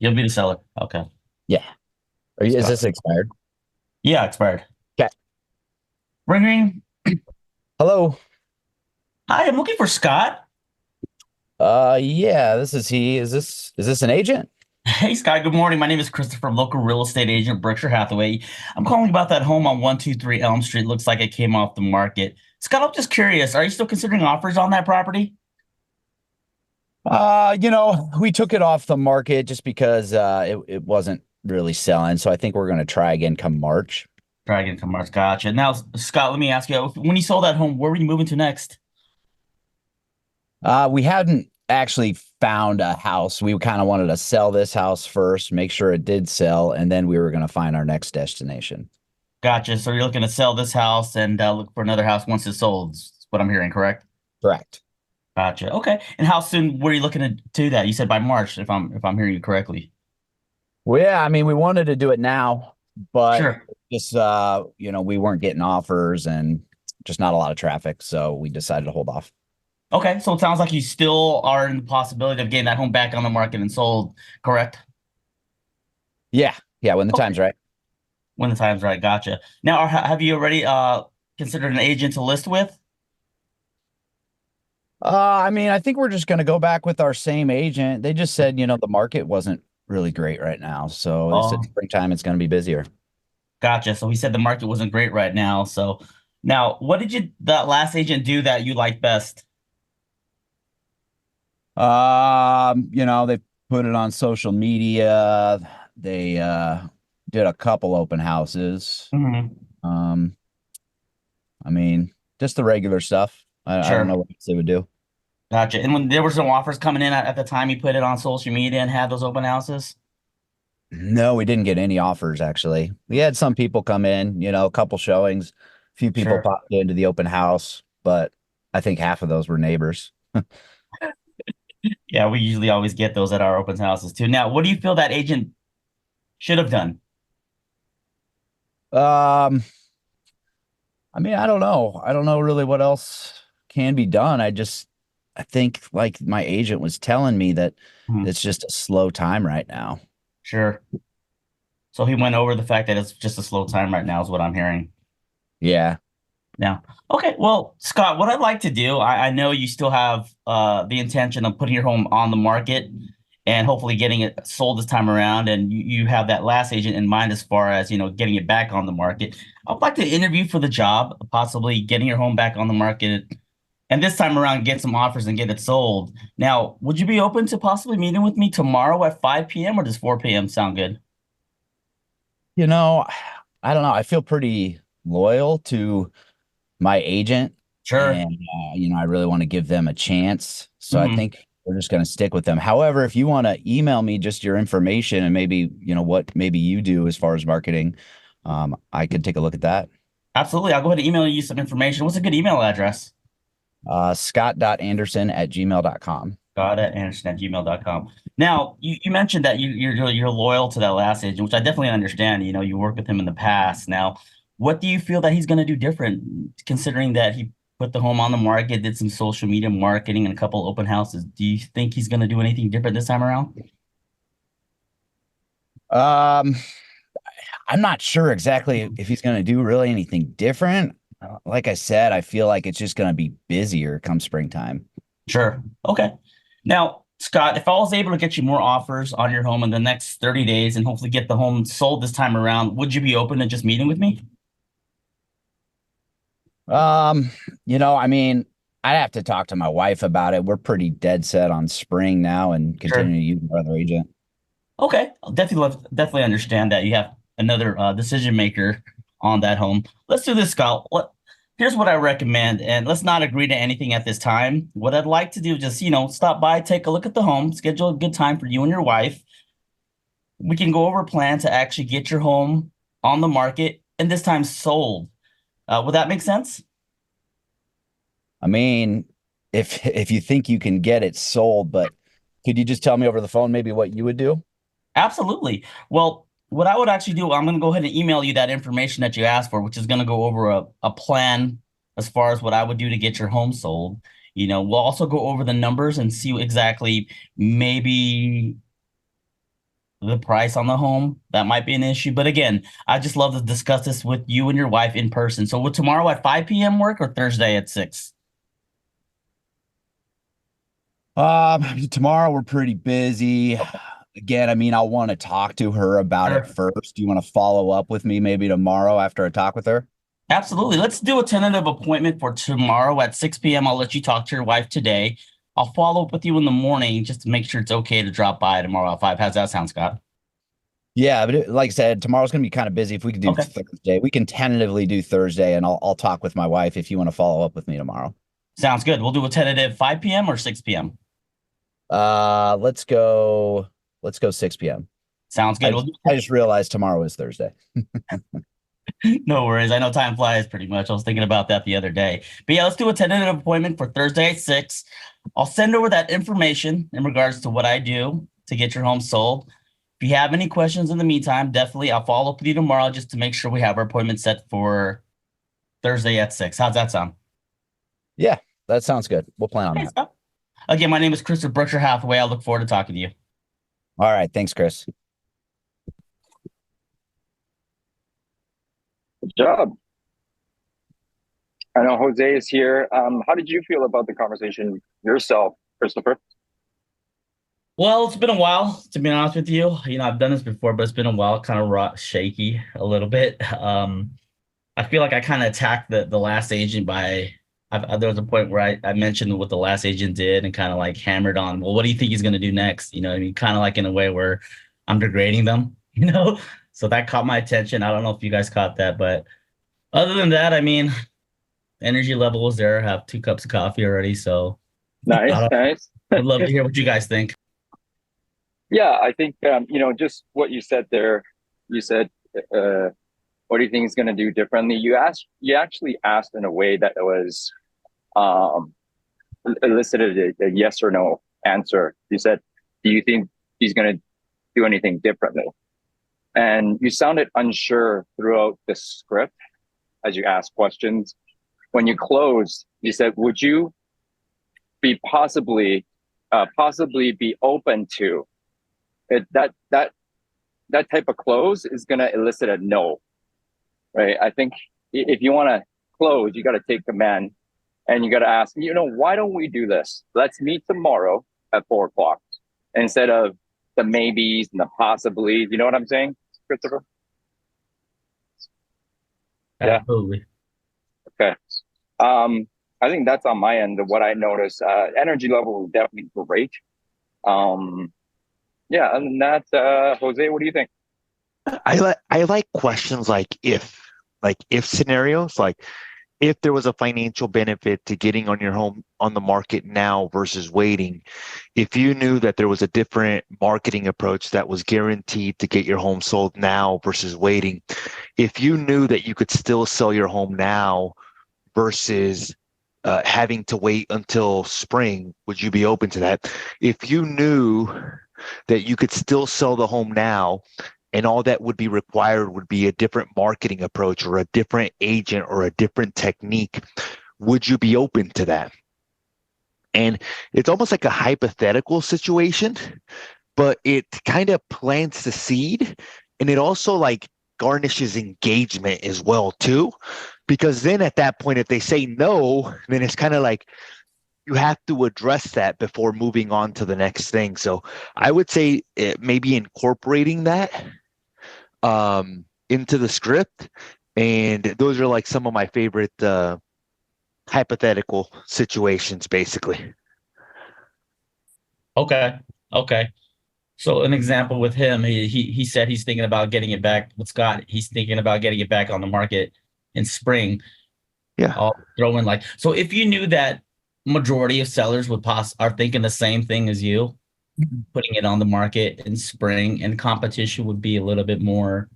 You'll be the seller. Okay. Yeah. Is Scott. this expired? Yeah, expired. Okay. Ring ring. Hello. Hi, I'm looking for Scott. Yeah, this is he. Is this an agent? Hey, Scott. Good morning. My name is Christopher, local real estate agent, Berkshire Hathaway. I'm calling about that home on 123 Elm Street. Looks like it came off the market. Scott, I'm just curious. Are you still considering offers on that property? We took it off the market just because it wasn't really selling. So I think we're gonna try again come March. Dragon to Mars. Gotcha. Now, Scott, let me ask you, when you sold that home, where were you moving to next? We hadn't actually found a house. We kind of wanted to sell this house first, make sure it did sell, and then we were gonna find our next destination. Gotcha. So you're looking to sell this house and look for another house once it's sold. Is what I'm hearing, correct? Correct. Gotcha. Okay. And how soon were you looking to do that? You said by March, if I'm hearing you correctly. Well, yeah, I mean, we wanted to do it now, but Sure. just we weren't getting offers and just not a lot of traffic, so we decided to hold off. Okay. So it sounds like you still are in the possibility of getting that home back on the market and sold, correct? Yeah, yeah, when the Okay. time's right. When the time's right. Gotcha. Now, have you already considered an agent to list with? I mean, I think we're just gonna go back with our same agent. They just said, the market wasn't really great right now, so they said Oh, springtime it's gonna be busier. gotcha. So he said the market wasn't great right now. So now, what did that last agent do that you liked best? They put it on social media. They did a couple open houses. Hmm. Um, I mean, just the regular stuff. I don't know Sure. what else they would do. Gotcha. And when there were some offers coming in at the time you put it on social media and had those open houses? No, we didn't get any offers actually. We had some people come in, a couple showings, a few people Sure. popped into the open house, but I think half of those were neighbors. Yeah, we usually always get those at our open houses too. Now, what do you feel that agent should have done? Um, I mean, I don't know. I don't know really what else can be done. I think like my agent was telling me that Mhm. it's just a slow time right now. Sure. So he went over the fact that it's just a slow time right now, is what I'm hearing. Yeah. Now, okay, well, Scott, what I'd like to do, I know you still have the intention of putting your home on the market and hopefully getting it sold this time around, and you have that last agent in mind as far as, getting it back on the market. I'd like to interview for the job, possibly getting your home back on the market, and this time around get some offers and get it sold. Now, would you be open to possibly meeting with me tomorrow at 5 p.m. or does 4 p.m. sound good? You know, I don't know. I feel pretty loyal to my agent Sure. and I really want to give them a chance. So I Hmm. think we're just going to stick with them. However, if you want to email me just your information and maybe, what maybe you do as far as marketing, I could take a look at that. Absolutely. I'll go ahead and email you some information. What's a good email address? Scott.anderson@gmail.com. Got it. Anderson@gmail.com. Now, you mentioned that you're loyal to that last agent, which I definitely understand. You worked with him in the past. Now, what do you feel that he's going to do different, considering that he put the home on the market, did some social media marketing and a couple open houses? Do you think he's going to do anything different this time around? Um, I'm not sure exactly if he's going to do really anything different. Like I said, I feel like it's just going to be busier come springtime. Sure. Okay. Now, Scott, if I was able to get you more offers on your home in the next 30 days and hopefully get the home sold this time around, would you be open to just meeting with me? Um, I mean, I'd have to talk to my wife about it. We're pretty dead set on spring now and Sure. continue to use our other agent. Okay, I'll definitely understand that you have another decision maker on that home. Let's do this, Scott. Here's what I recommend, and let's not agree to anything at this time. What I'd like to do is just, stop by, take a look at the home, schedule a good time for you and your wife. We can go over a plan to actually get your home on the market and this time sold. Would that make sense? I mean, if you think you can get it sold, but could you just tell me over the phone maybe what you would do? Absolutely. Well, what I would actually do, I'm going to go ahead and email you that information that you asked for, which is going to go over a plan as far as what I would do to get your home sold. We'll also go over the numbers and see exactly maybe the price on the home, that might be an issue. But again, I just love to discuss this with you and your wife in person. So would tomorrow at 5 p.m. work or Thursday at 6? Tomorrow we're pretty busy. Again, I mean, I want to talk to her about it Sure. first. Do you want to follow up with me maybe tomorrow after I talk with her? Absolutely. Let's do a tentative appointment for tomorrow at 6 p.m. I'll let you talk to your wife today. I'll follow up with you in the morning just to make sure it's okay to drop by tomorrow at 5. How's that sound, Scott? Yeah, but like I said, tomorrow's gonna be kind of busy. If we could do Okay. Thursday, we can tentatively do Thursday, and I'll talk with my wife if you want to follow up with me tomorrow. Sounds good. We'll do a tentative 5 p.m. or 6 p.m. Let's go 6 p.m. Sounds good. I just realized tomorrow is Thursday. No worries. I know time flies pretty much. I was thinking about that the other day. But yeah, let's do a tentative appointment for Thursday at 6. I'll send over that information in regards to what I do to get your home sold. If you have any questions in the meantime, definitely I'll follow up with you tomorrow just to make sure we have our appointment set for Thursday at 6. How's that sound? Yeah, that sounds good. We'll plan on Okay, that. Scott. Again, my name is Chris with Berkshire Hathaway. I look forward to talking to you. All right, thanks, Chris. Good job. I know Jose is here. How did you feel about the conversation yourself, Christopher? Well, it's been a while, to be honest with you. I've done this before, but it's been a while, kind of raw, shaky a little bit. I feel like I kind of attacked the last agent there was a point where I mentioned what the last agent did and kind of like hammered on, well, what do you think he's going to do next? You know what I mean? Kind of like in a way where I'm degrading them, you know? So that caught my attention. I don't know if you guys caught that, but other than that, I mean, energy level was there. I have 2 cups of coffee already. So Nice, nice. I'd love to hear what you guys think. Yeah, I think just what you said there. You said, "What do you think he's going to do differently?" You actually asked in a way that was um, elicited a yes or no answer. You said, "Do you think he's going to do anything differently?" And you sounded unsure throughout the script as you asked questions. When you closed, you said, "Would you be possibly be open to it?" That type of close is going to elicit a no, right? I think if you want to close, you got to take command and you got to ask, why don't we do this? Let's meet tomorrow at 4 o'clock instead of the maybes and the possibly. You know what I'm saying, Christopher? Yeah. Absolutely. Okay. I think that's on my end of what I noticed. Energy level was definitely great. Yeah, other than that, Jose, what do you think? I like questions like if scenarios, like if there was a financial benefit to getting on your home on the market now versus waiting, if you knew that there was a different marketing approach that was guaranteed to get your home sold now versus waiting, if you knew that you could still sell your home now versus having to wait until spring, would you be open to that? If you knew that you could still sell the home now and all that would be required would be a different marketing approach or a different agent or a different technique, would you be open to that? And it's almost like a hypothetical situation, but it kind of plants the seed, and it also like garnishes engagement as well too, because then at that point, if they say no, then it's kind of like you have to address that before moving on to the next thing. So I would say maybe incorporating that into the script. And those are like some of my favorite hypothetical situations, basically. Okay. Okay. So an example with him, he said he's thinking about getting it back with Scott. He's thinking about getting it back on the market in spring. Yeah. I'll throw in like, so if you knew that majority of sellers are thinking the same thing as you, putting it on the market in spring and competition would be a little bit more,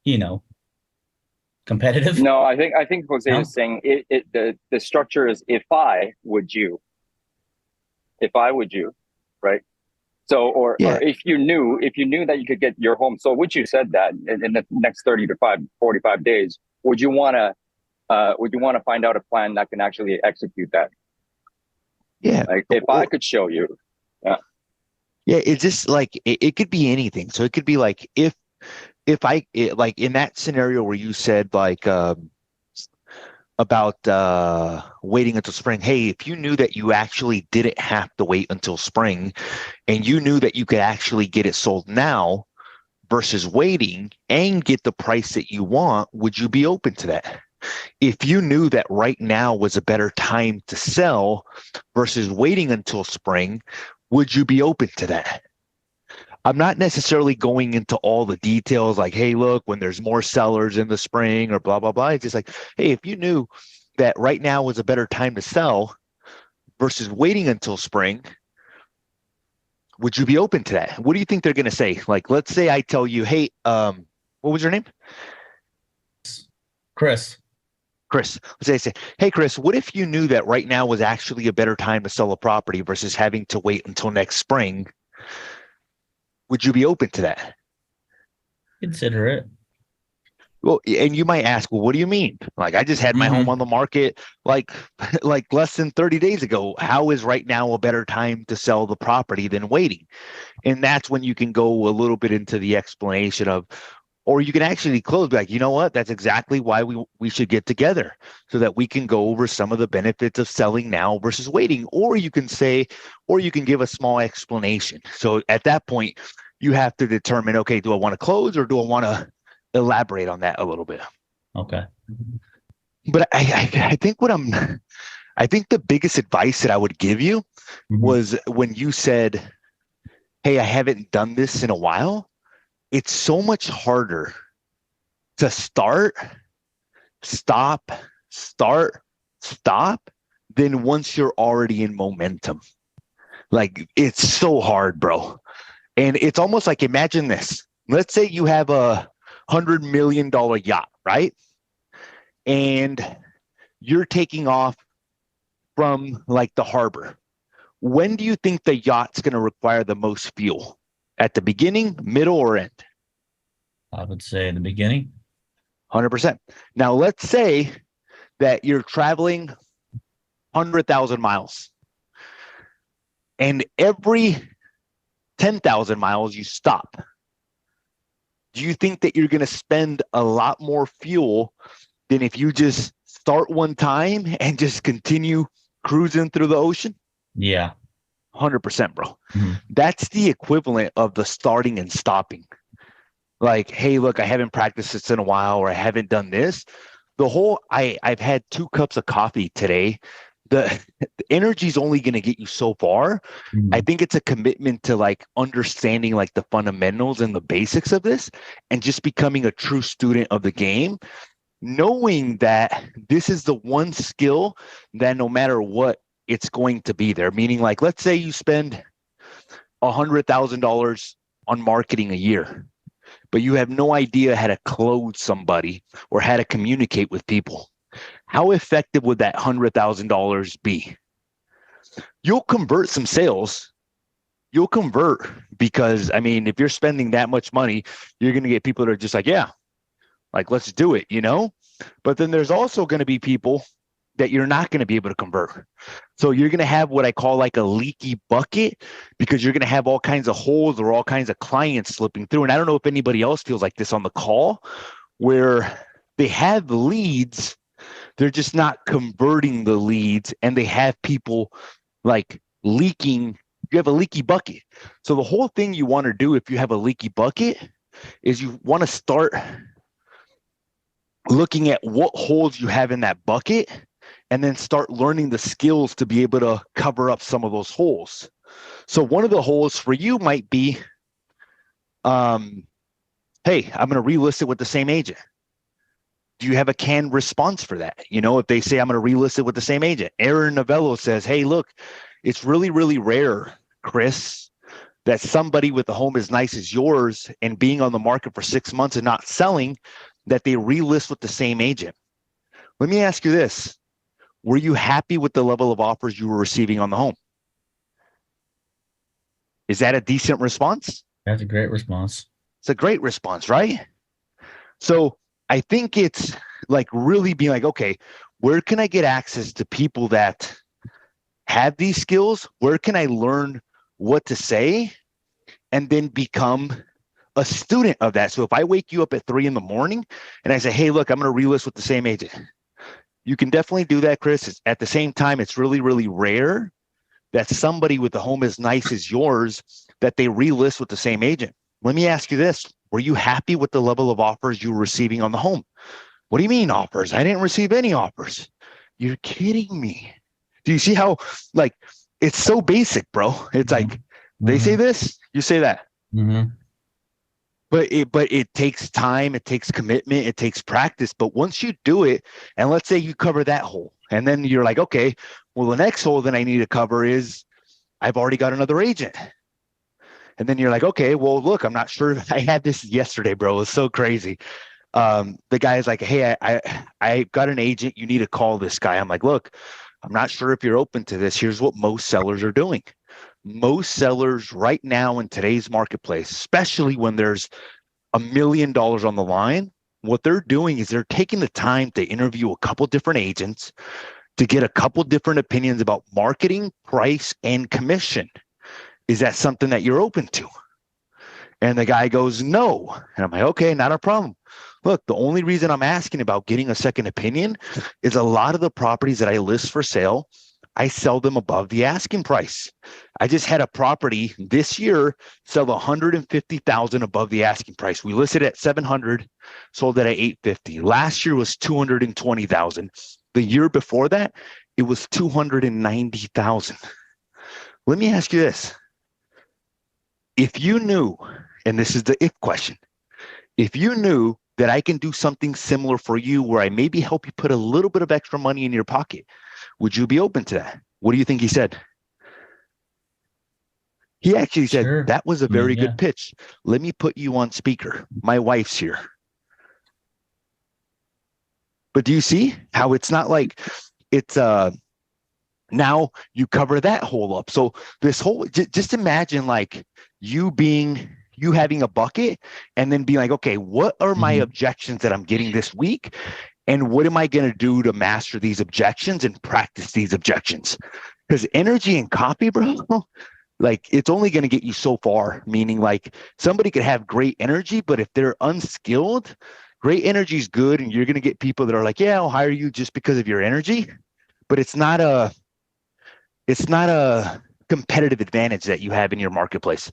you know, competitive. No, I think Jose No? is saying the structure is if I would you, right? So or Yeah. if you knew that you could get your home sold, which you said that in the next 30 to 45 days, would you want to find out a plan that can actually execute that? Yeah. Like if I could show you, yeah. Yeah, it's just like it could be anything. So it could be like like in that scenario where you said like about waiting until spring. Hey, if you knew that you actually didn't have to wait until spring and you knew that you could actually get it sold now versus waiting and get the price that you want, would you be open to that? If you knew that right now was a better time to sell versus waiting until spring, would you be open to that? I'm not necessarily going into all the details like, hey, look, when there's more sellers in the spring or blah, blah, blah. It's just like, hey, if you knew that right now was a better time to sell versus waiting until spring, would you be open to that? What do you think they're going to say? Like, let's say I tell you, hey, what was your name? Chris. Chris. Let's say, hey, Chris, what if you knew that right now was actually a better time to sell a property versus having to wait until next spring? Would you be open to that? Consider it. Well, and you might ask, well, what do you mean? Like, I just had my home on the market like less than 30 days ago. How is right now a better time to sell the property than waiting? And that's when you can go a little bit into the explanation of, or you can actually close, be like, you know what? That's exactly why we should get together so that we can go over some of the benefits of selling now versus waiting. Or you can say, or you can give a small explanation. So at that point, you have to determine, okay, do I want to close or do I want to elaborate on that a little bit? Okay. But I think I think the biggest advice that I would give you was when you said, hey, I haven't done this in a while. It's so much harder to start, stop than once you're already in momentum. Like, it's so hard, bro. And it's almost like, imagine this. Let's say you have a $100 million yacht, right? And you're taking off from like the harbor. When do you think the yacht's going to require the most fuel? At the beginning, middle, or end? I would say in the beginning. 100%. Now, let's say that you're traveling 100,000 miles and every 10,000 miles you stop. Do you think that you're going to spend a lot more fuel than if you just start one time and just continue cruising through the ocean? Yeah. 100%, bro. That's the equivalent of the starting and stopping. Like, hey, look, I haven't practiced this in a while, or I haven't done this. The whole, I've had 2 cups of coffee today. The energy is only going to get you so far. I think it's a commitment to like understanding like the fundamentals and the basics of this and just becoming a true student of the game, knowing that this is the one skill that no matter what, it's going to be there. Meaning, like, let's say you spend $100,000 on marketing a year, but you have no idea how to close somebody or how to communicate with people. How effective would that $100,000 be? You'll convert some sales. You'll convert because, I mean, if you're spending that much money, you're going to get people that are just like, yeah, like, let's do it, you know? But then there's also going to be people that you're not going to be able to convert. So you're going to have what I call like a leaky bucket, because you're going to have all kinds of holes or all kinds of clients slipping through. And I don't know if anybody else feels like this on the call, where they have leads, they're just not converting the leads, and they have people like leaking. You have a leaky bucket. So the whole thing you want to do if you have a leaky bucket is you want to start looking at what holes you have in that bucket, and then start learning the skills to be able to cover up some of those holes. So one of the holes for you might be, hey, I'm going to relist it with the same agent. Do you have a canned response for that? You know, if they say, I'm going to relist it with the same agent. Aaron Novello says, hey, look, it's really, really rare, Chris, that somebody with a home as nice as yours and being on the market for 6 months and not selling, that they relist with the same agent. Let me ask you this. Were you happy with the level of offers you were receiving on the home? Is that a decent response? That's a great response. It's a great response, right? So I think it's like really being like, okay, where can I get access to people that have these skills? Where can I learn what to say and then become a student of that. So if I wake you up at 3 a.m. and I say, hey, look, I'm going to relist with the same agent, you can definitely do that, Chris. At the same time, it's really, really rare that somebody with a home as nice as yours, that they relist with the same agent. Let me ask you this. Were you happy with the level of offers you were receiving on the home? What do you mean offers? I didn't receive any offers. You're kidding me. Do you see how, like, it's so basic, bro? It's like, they say this, you say that. Mm-hmm. But it takes time, it takes commitment, it takes practice. But once you do it, and let's say you cover that hole, and then you're like, okay, well, the next hole that I need to cover is I've already got another agent. And then you're like, okay, well, look, I'm not sure. I had this yesterday, bro. It was so crazy. The guy is like, hey, I got an agent. You need to call this guy. I'm like, look, I'm not sure if you're open to this. Here's what most sellers are doing. Most sellers right now in today's marketplace, especially when there's $1 million on the line, what they're doing is they're taking the time to interview a couple different agents to get a couple different opinions about marketing, price, and commission. Is that something that you're open to? And the guy goes, no. And I'm like, okay, not a problem. Look, the only reason I'm asking about getting a second opinion is a lot of the properties that I list for sale, I sell them above the asking price. I just had a property this year sell 150,000 above the asking price. We listed at 700, sold it at 850. Last year was 220,000. The year before that, it was 290,000. Let me ask you this. If you knew, and this is the if question, if you knew that I can do something similar for you where I maybe help you put a little bit of extra money in your pocket, would you be open to that? What do you think he said? He actually said, Sure. that was a very Yeah. good pitch. Let me put you on speaker. My wife's here. But do you see how it's not like it's now you cover that hole up. So this whole, just imagine like you having a bucket and then being like, okay, what are my objections that I'm getting this week? And what am I going to do to master these objections and practice these objections? Because energy and copy, bro, like it's only going to get you so far. Meaning like somebody could have great energy, but if they're unskilled, great energy is good. And you're going to get people that are like, yeah, I'll hire you just because of your energy. But it's not a competitive advantage that you have in your marketplace.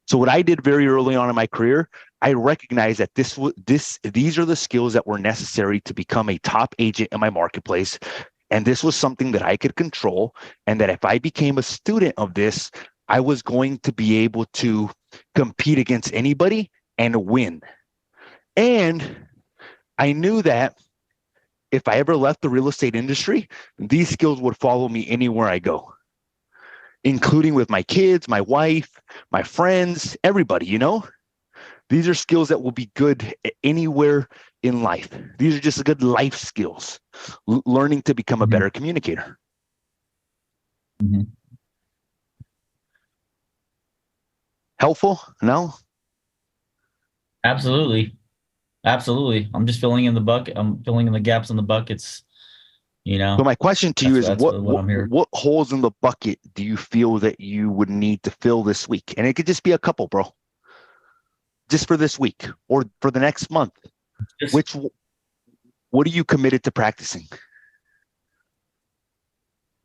So what I did very early on in my career, I recognized that these are the skills that were necessary to become a top agent in my marketplace. And this was something that I could control. And that if I became a student of this, I was going to be able to compete against anybody and win. And I knew that if I ever left the real estate industry, these skills would follow me anywhere I go, including with my kids, my wife, my friends, everybody, you know? These are skills that will be good anywhere in life. These are just good life skills, learning to become a better communicator. Helpful? No? Absolutely. Absolutely. I'm just filling in the bucket. I'm filling in the gaps in the buckets, you know. So my question to you is That's what I'm here. what holes in the bucket do you feel that you would need to fill this week? And it could just be a couple, bro. Just for this week or for the next month. What are you committed to practicing?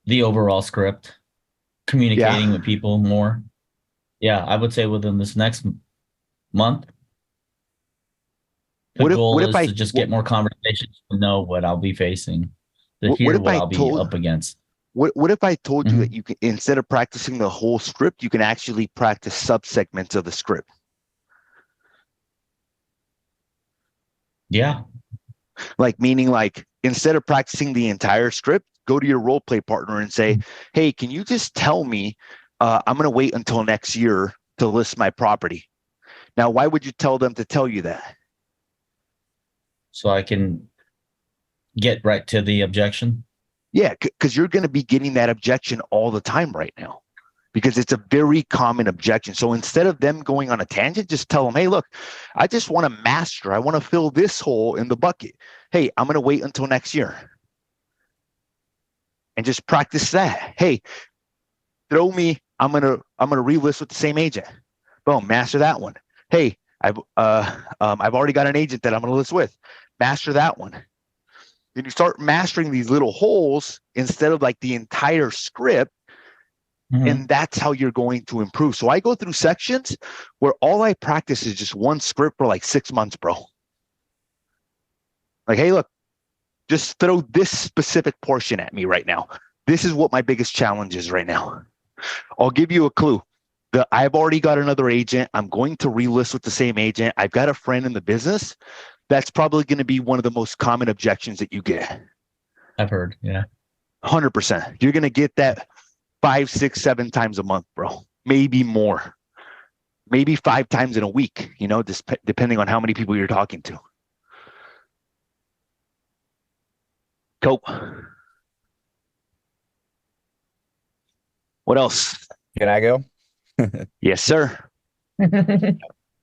The overall script, communicating with people more. Yeah, I would say within this next month. The goal is to just get more conversations to know what I'll be facing, to hear what I'll be up against. What if I told you that you can, instead of practicing the whole script, you can actually practice subsegments of the script? Yeah. Like meaning like instead of practicing the entire script, go to your role play partner and say, hey, can you just tell me, I'm going to wait until next year to list my property. Now, why would you tell them to tell you that? So I can get right to the objection. Yeah, because you're going to be getting that objection all the time right now because it's a very common objection. So instead of them going on a tangent, just tell them, hey, look, I just want to master. I want to fill this hole in the bucket. Hey, I'm going to wait until next year. And just practice that. Hey, throw me, I'm going to relist with the same agent. Boom, master that one. Hey, I've already got an agent that I'm going to list with. Master that one. Then you start mastering these little holes instead of like the entire script. And that's how you're going to improve. So I go through sections where all I practice is just one script for like 6 months, bro. Like, hey, look, just throw this specific portion at me right now. This is what my biggest challenge is right now. I'll give you a clue. I've already got another agent. I'm going to relist with the same agent. I've got a friend in the business. That's probably going to be one of the most common objections that you get. I've heard. Yeah. 100%. You're going to get that 5, 6, 7 times a month, bro. Maybe more. Maybe 5 times in a week, you know, depending on how many people you're talking to. Cool. What else? Can I go? Yes, sir.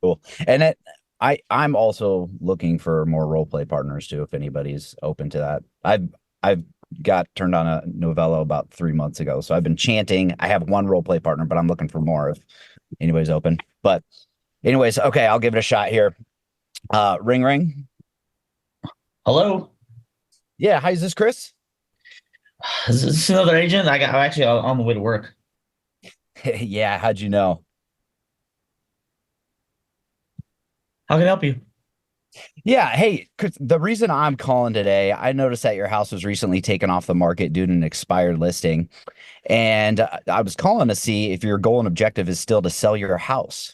Cool. And I'm also looking for more role play partners too, if anybody's open to that. I've got turned on a Novello about 3 months ago. So I've been chanting. I have one role play partner, but I'm looking for more if anybody's open. But anyways, okay, I'll give it a shot here. Ring ring. Hello. Yeah, hi, is this Chris? Is this another agent? I'm actually on the way to work. Yeah, how'd you know? How can I help you? Yeah, hey, Chris, the reason I'm calling today, I noticed that your house was recently taken off the market due to an expired listing. And I was calling to see if your goal and objective is still to sell your house.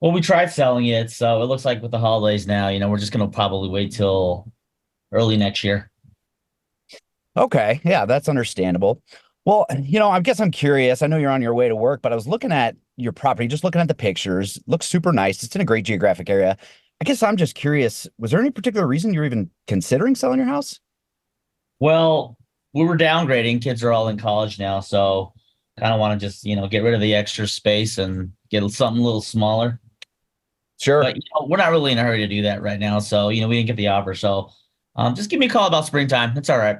Well, we tried selling it, so it looks like with the holidays now, we're just going to probably wait till early next year. Okay, yeah, that's understandable. Well, I guess I'm curious. I know you're on your way to work, but I was looking at your property, just looking at the pictures. Looks super nice. It's in a great geographic area. I guess I'm just curious, was there any particular reason you're even considering selling your house? Well, we were downgrading. Kids are all in college now, so kind of want to just, get rid of the extra space and get something a little smaller. Sure. But we're not really in a hurry to do that right now. So, we didn't get the offer. So just give me a call about springtime. It's all right.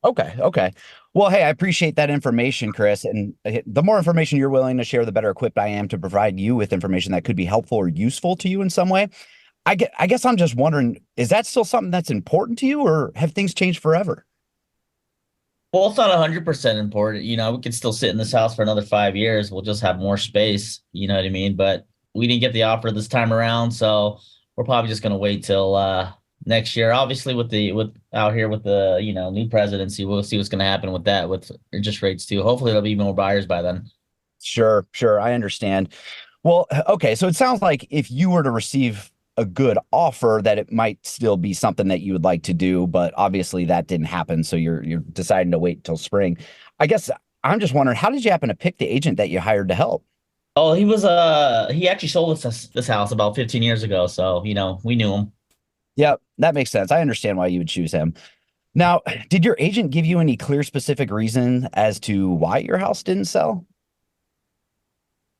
Okay. Well, hey, I appreciate that information, Chris. And the more information you're willing to share, the better equipped I am to provide you with information that could be helpful or useful to you in some way. I guess I'm just wondering, is that still something that's important to you, or have things changed forever? Well, it's not 100% important. We could still sit in this house for another 5 years. We'll just have more space. You know what I mean? But we didn't get the offer this time around. So we're probably just going to wait till next year. Obviously, with out here with the new presidency, we'll see what's going to happen with that, with interest rates too. Hopefully, there'll be more buyers by then. Sure. I understand. Well, okay. So it sounds like if you were to receive a good offer, that it might still be something that you would like to do, but obviously that didn't happen. So you're deciding to wait till spring. I guess I'm just wondering, how did you happen to pick the agent that you hired to help? Oh, he actually sold this house about 15 years ago. So, we knew him. Yeah, that makes sense. I understand why you would choose him. Now, did your agent give you any clear, specific reason as to why your house didn't sell?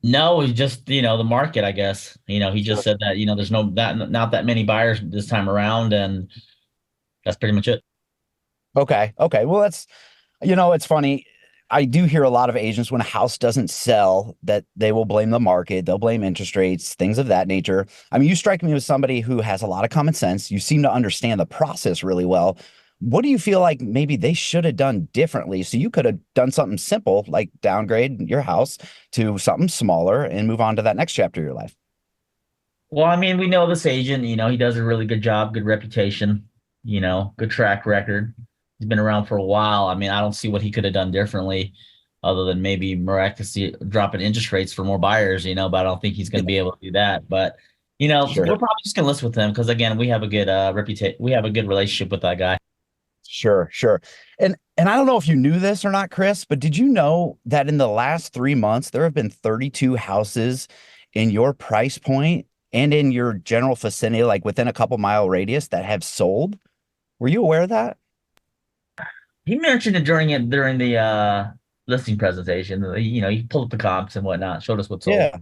No, it's just, the market, I guess. He just said that, there's not that many buyers this time around, and that's pretty much it. Okay. Well, that's, it's funny. I do hear a lot of agents, when a house doesn't sell, that they will blame the market, they'll blame interest rates, things of that nature. I mean, you strike me as somebody who has a lot of common sense. You seem to understand the process really well. What do you feel like maybe they should have done differently? So you could have done something simple, like downgrade your house to something smaller and move on to that next chapter of your life. Well, I mean, we know this agent, he does a really good job, good reputation, good track record. He's been around for a while. I mean, I don't see what he could have done differently other than maybe miraculously dropping interest rates for more buyers, but I don't think he's going to be able to do that. But, Sure. We're probably just going to list with him because, again, we have a good reputation. We have a good relationship with that guy. Sure. And I don't know if you knew this or not, Chris, but did you know that in the last 3 months, there have been 32 houses in your price point and in your general vicinity, like within a couple mile radius, that have sold? Were you aware of that? He mentioned it during the listing presentation. He pulled up the comps and whatnot, showed us what's sold. Yeah.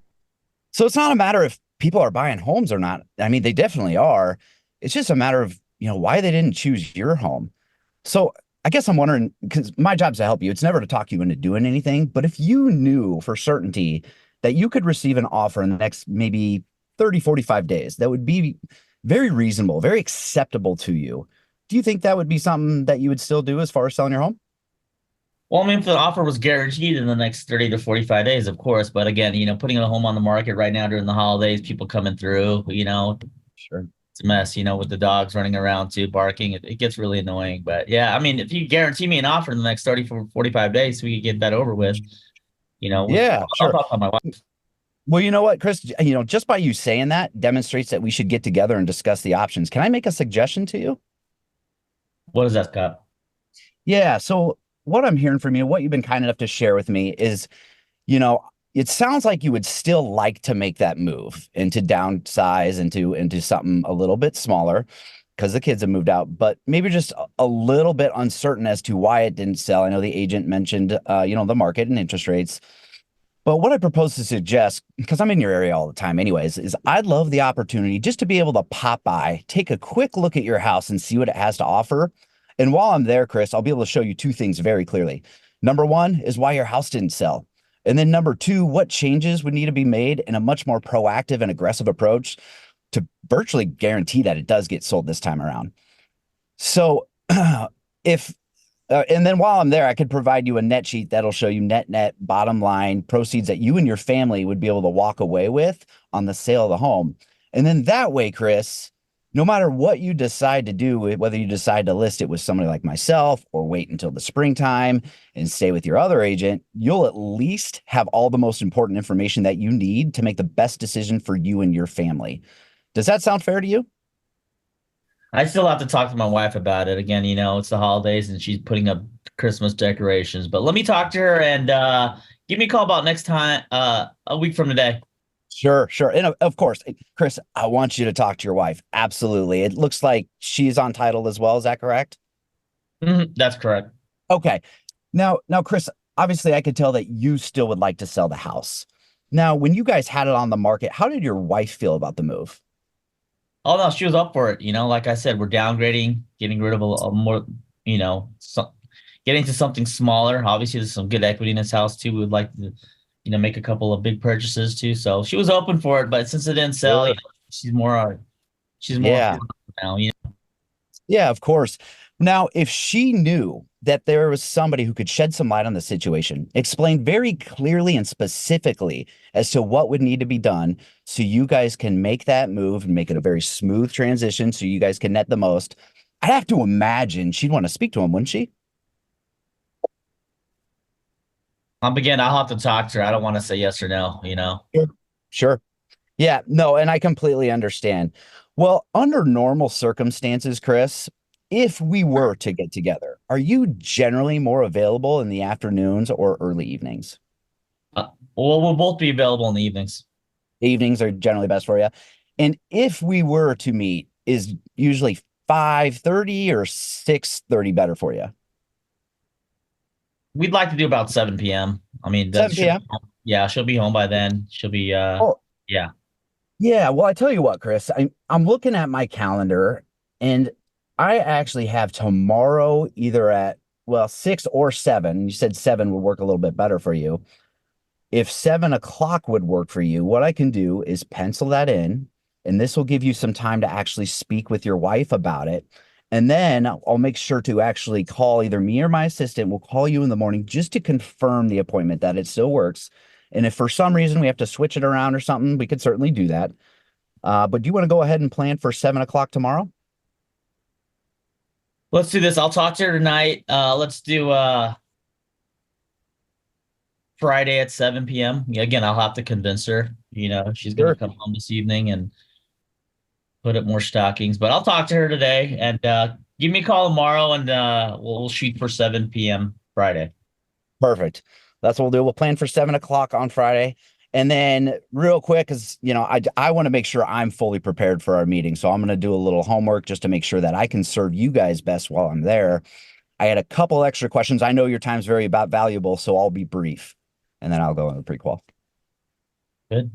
So it's not a matter if people are buying homes or not. I mean, they definitely are. It's just a matter of, why they didn't choose your home. So I guess I'm wondering, because my job's to help you. It's never to talk you into doing anything. But if you knew for certainty that you could receive an offer in the next maybe 30, 45 days that would be very reasonable, very acceptable to you, do you think that would be something that you would still do as far as selling your home? Well, I mean, if the offer was guaranteed in the next 30 to 45 days, of course. But again, putting a home on the market right now during the holidays, people coming through, Sure. it's a mess, with the dogs running around too, barking. It gets really annoying. But yeah, I mean, if you guarantee me an offer in the next 30 to 45 days, so we could get that over with, Yeah, I'll sure. talk to my wife. Well, you know what, Chris, just by you saying that demonstrates that we should get together and discuss the options. Can I make a suggestion to you? What is that, Scott? Yeah. So what I'm hearing from you, what you've been kind enough to share with me is, you know, it sounds like you would still like to make that move and to downsize into something a little bit smaller because the kids have moved out, but maybe just a little bit uncertain as to why it didn't sell. I know the agent mentioned, the market and interest rates. But what I propose to suggest, because I'm in your area all the time anyways, is I'd love the opportunity just to be able to pop by, take a quick look at your house and see what it has to offer. And while I'm there, Chris, I'll be able to show you two things very clearly. Number one is why your house didn't sell. And then number two, what changes would need to be made in a much more proactive and aggressive approach to virtually guarantee that it does get sold this time around. So if and then while I'm there, I could provide you a net sheet that'll show you net bottom line proceeds that you and your family would be able to walk away with on the sale of the home. And then that way, Chris, no matter what you decide to do, whether you decide to list it with somebody like myself or wait until the springtime and stay with your other agent, you'll at least have all the most important information that you need to make the best decision for you and your family. Does that sound fair to you? I still have to talk to my wife about it. Again, it's the holidays and she's putting up Christmas decorations. But let me talk to her and give me a call about next time, a week from today. Sure, sure. And of course, Chris, I want you to talk to your wife. Absolutely. It looks like she's on title as well. Is that correct? That's correct. Okay. Now, Chris, obviously I could tell that you still would like to sell the house. Now, when you guys had it on the market, how did your wife feel about the move? Oh no, she was up for it. Like I said, we're downgrading, getting rid of a more, getting to something smaller. Obviously, there's some good equity in this house too. We would like to, make a couple of big purchases too. So she was open for it, but since it didn't sell, Sure. she's more Yeah. now. Yeah, of course. Now, if she knew that there was somebody who could shed some light on the situation, explain very clearly and specifically as to what would need to be done so you guys can make that move and make it a very smooth transition so you guys can net the most, I'd have to imagine she'd want to speak to him, wouldn't she? Again, I'll have to talk to her. I don't want to say yes or no. Sure. Sure. Yeah, no, and I completely understand. Well, under normal circumstances, Chris, if we were to get together, are you generally more available in the afternoons or early evenings? Well, we'll both be available in the evenings. Evenings are generally best for you. And if we were to meet, is usually 5:30 or 6:30 better for you? We'd like to do about 7 p.m. I mean, 7 p.m. Yeah, she'll be home by then. She'll be Oh, yeah. yeah. Well, I tell you what, Chris, I'm looking at my calendar and I actually have tomorrow either at, well, 6 or 7. You said 7 would work a little bit better for you. If 7 o'clock would work for you, what I can do is pencil that in, and this will give you some time to actually speak with your wife about it. And then I'll make sure to actually call either me or my assistant. We'll call you in the morning just to confirm the appointment that it still works. And if for some reason we have to switch it around or something, we could certainly do that. But do you want to go ahead and plan for 7 o'clock tomorrow? Let's do this. I'll talk to her tonight. Let's do Friday at 7 p.m. Again, I'll have to convince her. She's going to come home this evening and put up more stockings. But I'll talk to her today and give me a call tomorrow, and we'll shoot for 7 p.m. Friday. Perfect. That's what we'll do. We'll plan for 7 o'clock on Friday. And then real quick, because, I want to make sure I'm fully prepared for our meeting. So I'm going to do a little homework just to make sure that I can serve you guys best while I'm there. I had a couple extra questions. I know your time's very valuable, so I'll be brief. And then I'll go into the prequel. Good.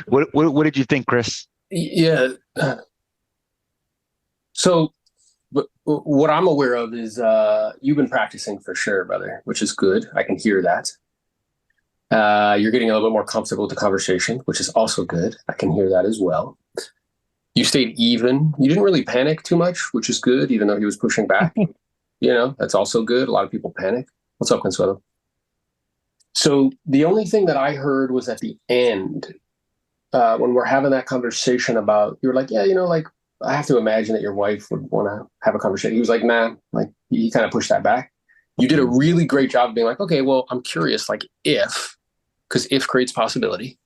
What did you think, Chris? Yeah. So But what I'm aware of is you've been practicing for sure, brother, which is good. I can hear that. You're getting a little bit more comfortable with the conversation, which is also good. I can hear that as well. You stayed even. You didn't really panic too much, which is good, even though he was pushing back. That's also good. A lot of people panic. What's up, Consuelo? So the only thing that I heard was at the end, when we're having that conversation about, you were like, yeah, like, I have to imagine that your wife would want to have a conversation. He was like, nah, like he kind of pushed that back. You did a really great job of being like, okay, well, I'm curious, like because if creates possibility,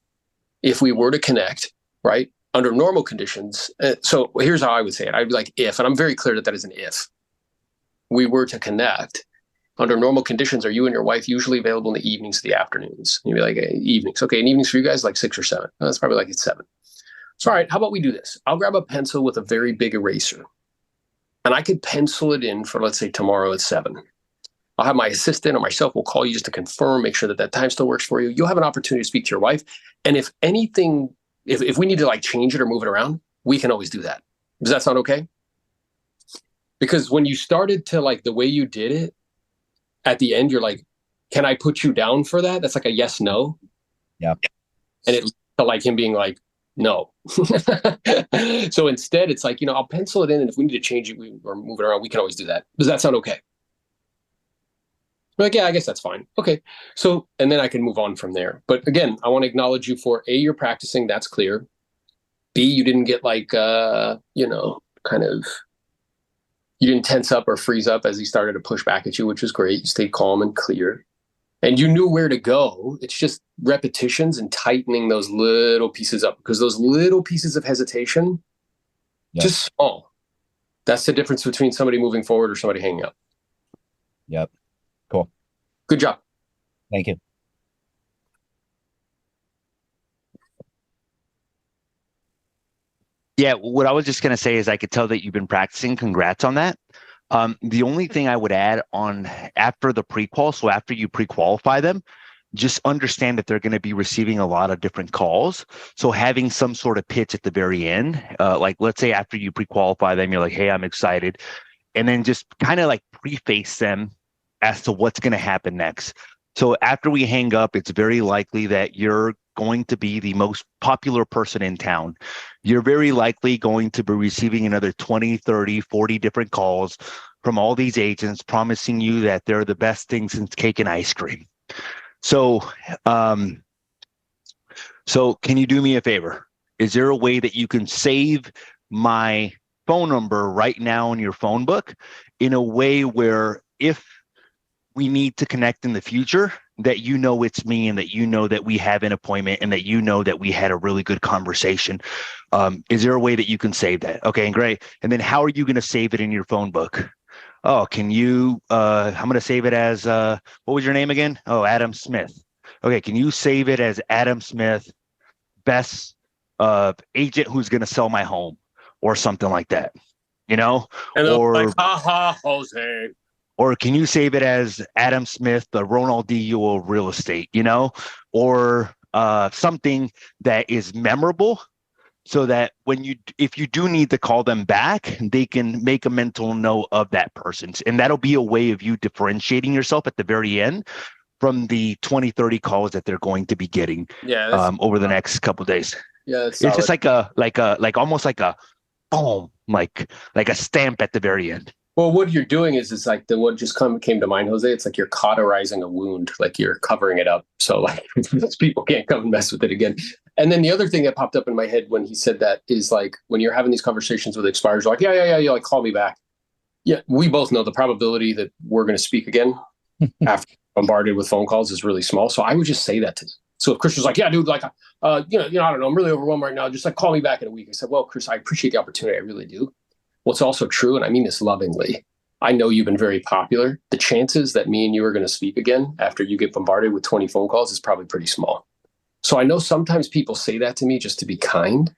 if we were to connect, right, under normal conditions. So here's how I would say it. I'd be like, if, and I'm very clear that that is an if we were to connect under normal conditions, are you and your wife usually available in the evenings to the afternoons? And you'd be like, evenings. Okay. And evenings for you guys, like 6 or 7. That's probably like it's 7. So, all right, how about we do this? I'll grab a pencil with a very big eraser and I could pencil it in for, let's say, tomorrow at 7. I'll have my assistant or myself will call you just to confirm, make sure that that time still works for you. You'll have an opportunity to speak to your wife. And if anything, if we need to like change it or move it around, we can always do that. Does that sound okay? Because when you started to like the way you did it, at the end, you're like, can I put you down for that? That's like a yes, no. Yeah. And it felt like him being like, no. So instead, it's like, I'll pencil it in. And if we need to change it or move it around, we can always do that. Does that sound okay? Like, yeah, I guess that's fine. Okay. So, and then I can move on from there. But again, I want to acknowledge you for A, you're practicing. That's clear. B, you didn't get like, you didn't tense up or freeze up as he started to push back at you, which was great. You stayed calm and clear. And you knew where to go. It's just repetitions and tightening those little pieces up, because those little pieces of hesitation, just small. That's the difference between somebody moving forward or somebody hanging up. Yep. Cool. Good job. Thank you. Yeah, what I was just going to say is I could tell that you've been practicing. Congrats on that. The only thing I would add on after the pre-qual, so after you pre-qualify them, just understand that they're going to be receiving a lot of different calls. So having some sort of pitch at the very end, like let's say after you pre-qualify them, you're like, hey, I'm excited. And then just kind of like preface them as to what's going to happen next. So after we hang up, it's very likely that you're going to be the most popular person in town. You're very likely going to be receiving another 20, 30, 40 different calls from all these agents promising you that they're the best thing since cake and ice cream. So, so can you do me a favor? Is there a way that you can save my phone number right now in your phone book in a way where if we need to connect in the future, that it's me and that that we have an appointment and that that we had a really good conversation? Is there a way that you can save that? Okay, great. And then how are you going to save it in your phone book? Oh, can you, I'm going to save it as, what was your name again? Oh, Adam Smith. Okay, can you save it as Adam Smith, best agent who's going to sell my home or something like that, And or like, ha, Jose. Or can you save it as Adam Smith, the Ronaldinho of real estate, or something that is memorable, so that if you do need to call them back, they can make a mental note of that person. And that'll be a way of you differentiating yourself at the very end from the 20, 30 calls that they're going to be getting over the next couple of days. Yeah, it's just like almost like a boom, like a stamp at the very end. Well, what you're doing is like what just came to mind, Jose. It's like you're cauterizing a wound, like you're covering it up. So like those people can't come and mess with it again. And then the other thing that popped up in my head when he said that is like, when you're having these conversations with expirers, you're like, yeah, like call me back. Yeah, we both know the probability that we're going to speak again after bombarded with phone calls is really small. So I would just say that to them. So if Chris was like, yeah, dude, like, I don't know, I'm really overwhelmed right now. Just like call me back in a week. I said, well, Chris, I appreciate the opportunity. I really do. What's also true, and I mean this lovingly, I know you've been very popular. The chances that me and you are going to speak again after you get bombarded with 20 phone calls is probably pretty small. So I know sometimes people say that to me just to be kind.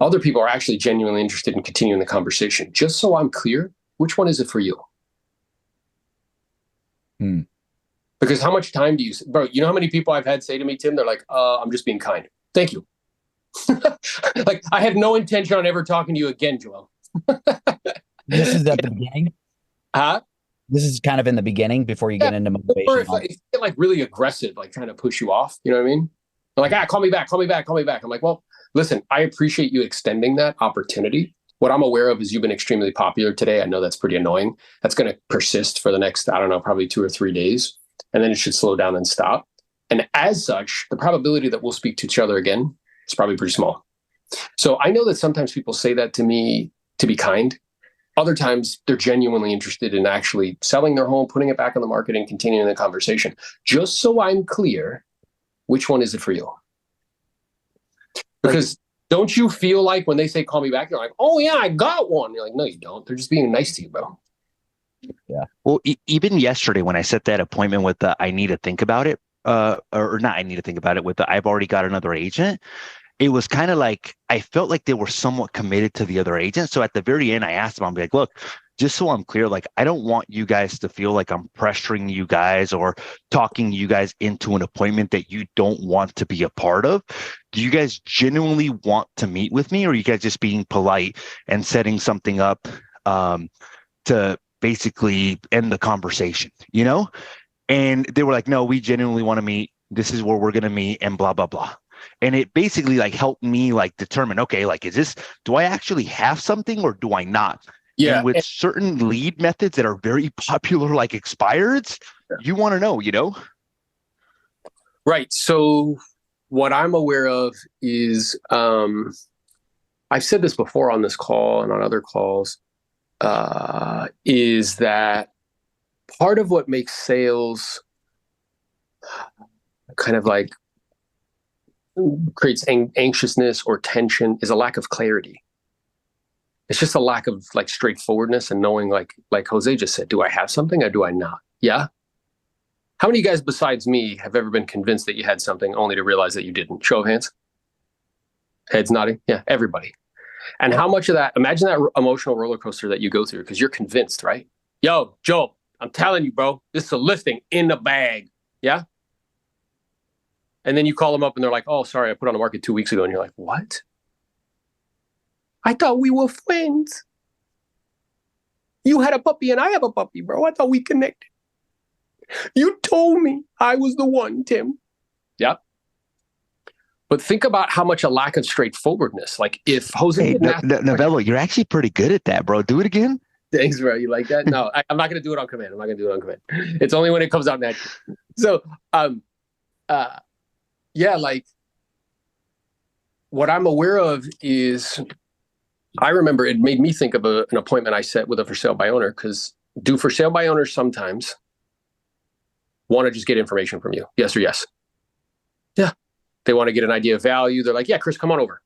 Other people are actually genuinely interested in continuing the conversation. Just so I'm clear, which one is it for you? Because how much time do you, bro, you know how many people I've had say to me, Tim, they're like, I'm just being kind. Thank you. Like, I have no intention on ever talking to you again, Joel. This is at the beginning. Huh? This is kind of in the beginning before you get into motivation. Or if they get like really aggressive, like trying to push you off, you know what I mean? They're like, call me back, call me back, call me back. I'm like, well, listen, I appreciate you extending that opportunity. What I'm aware of is you've been extremely popular today. I know that's pretty annoying. That's going to persist for the next, I don't know, probably 2 or 3 days. And then it should slow down and stop. And as such, the probability that we'll speak to each other again is probably pretty small. So I know that sometimes people say that to me to be kind. Other times they're genuinely interested in actually selling their home, putting it back on the market, and continuing the conversation. Just so I'm clear, which one is it for you? Because don't you feel like when they say call me back, you're like, oh yeah, I got one. You're like, no, you don't. They're just being nice to you, bro. Yeah. Well, even yesterday when I set that appointment with the I need to think about it, or not I need to think about it, with the I've already got another agent, it was kind of like I felt like they were somewhat committed to the other agent. So at the very end, I asked them, I'm like, look, just so I'm clear, like I don't want you guys to feel like I'm pressuring you guys or talking you guys into an appointment that you don't want to be a part of. Do you guys genuinely want to meet with me, or are you guys just being polite and setting something up to basically end the conversation, you know? And they were like, no, we genuinely want to meet. This is where we're going to meet and blah, blah, blah. And it basically like helped me like determine, okay, like, do I actually have something or do I not? Yeah. And with certain lead methods that are very popular, like expireds, you want to know, you know? Right. So what I'm aware of is, I've said this before on this call and on other calls, is that part of what makes sales kind of like creates anxiousness or tension is a lack of clarity. It's just a lack of like straightforwardness and knowing, like Jose just said, do I have something or do I not? Yeah. How many of you guys besides me have ever been convinced that you had something only to realize that you didn't? Show of hands. Heads nodding. Yeah, everybody. And how much of that, imagine that emotional roller coaster that you go through because you're convinced, right? Yo, Joe, I'm telling you, bro, this is a listing in the bag. Yeah. And then you call them up and they're like, oh, sorry, I put on the market 2 weeks ago. And you're like, what? I thought we were friends. You had a puppy and I have a puppy, bro. I thought we connected. You told me I was the one, Tim. Yeah. But think about how much a lack of straightforwardness. Like if Jose... Novello, you're actually pretty good at that, bro. Do it again. Thanks, bro. You like that? No, I'm not going to do it on command. I'm not going to do it on command. It's only when it comes out naturally. So, yeah, like what I'm aware of is I remember it made me think of an appointment I set with a for sale by owner, because do for sale by owners sometimes want to just get information from you? Yes or yes? Yeah. They want to get an idea of value. They're like, yeah, Chris, come on over.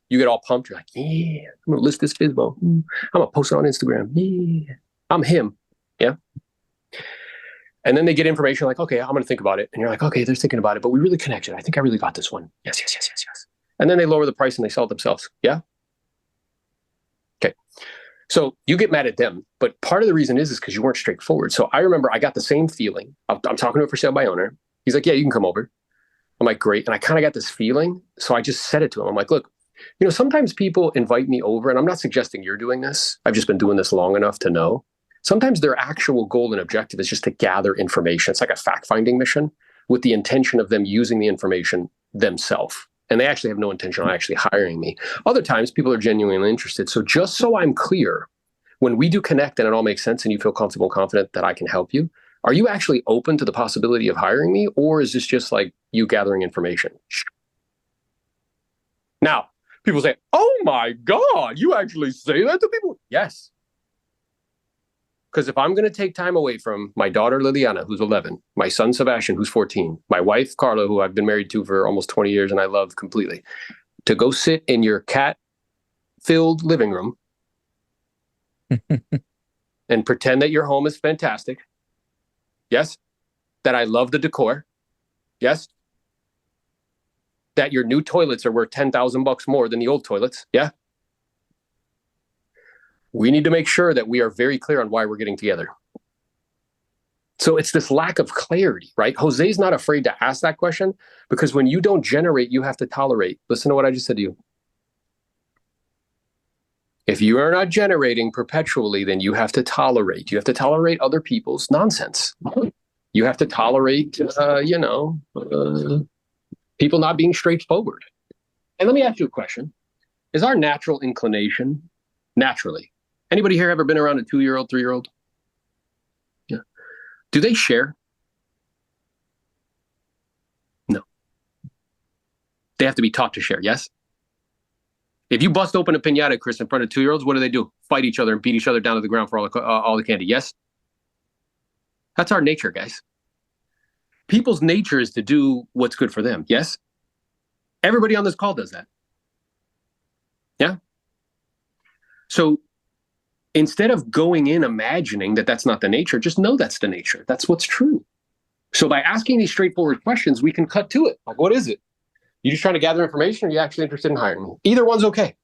You get all pumped. You're like, yeah, I'm going to list this FISBO. I'm going to post it on Instagram. Yeah, I'm him. Yeah. And then they get information like, okay, I'm going to think about it. And you're like, okay, they're thinking about it, but we really connected. I think I really got this one. Yes, yes, yes, yes, yes. And then they lower the price and they sell it themselves. Yeah. Okay. So you get mad at them, but part of the reason is because you weren't straightforward. So I remember I got the same feeling. I'm talking to a for sale by owner. He's like, yeah, you can come over. I'm like, great. And I kind of got this feeling. So I just said it to him. I'm like, look, you know, sometimes people invite me over, and I'm not suggesting you're doing this. I've just been doing this long enough to know. Sometimes their actual goal and objective is just to gather information. It's like a fact-finding mission with the intention of them using the information themselves. And they actually have no intention on actually hiring me. Other times, people are genuinely interested. So just so I'm clear, when we do connect and it all makes sense and you feel comfortable and confident that I can help you, are you actually open to the possibility of hiring me? Or is this just like you gathering information? Now, people say, oh my God, you actually say that to people? Yes. Because if I'm going to take time away from my daughter, Liliana, who's 11, my son, Sebastian, who's 14, my wife, Carla, who I've been married to for almost 20 years and I love completely, to go sit in your cat-filled living room and pretend that your home is fantastic. Yes. That I love the decor. Yes. That your new toilets are worth $10,000 more than the old toilets. Yeah. We need to make sure that we are very clear on why we're getting together. So it's this lack of clarity, right? Jose's not afraid to ask that question because when you don't generate, you have to tolerate. Listen to what I just said to you. If you are not generating perpetually, then you have to tolerate. You have to tolerate other people's nonsense. You have to tolerate, people not being straightforward. And let me ask you a question. Is our natural inclination, naturally, anybody here ever been around a 2-year-old, 3-year-old? Yeah. Do they share? No. They have to be taught to share, yes? If you bust open a piñata, Chris, in front of 2-year-olds, what do? Fight each other and beat each other down to the ground for all the candy, yes? That's our nature, guys. People's nature is to do what's good for them, yes? Everybody on this call does that. Yeah? So instead of going in imagining that that's not the nature, just know that's the nature. That's what's true. So by asking these straightforward questions, we can cut to it. Like, what is it? You just trying to gather information, or are you actually interested in hiring me? Either one's okay.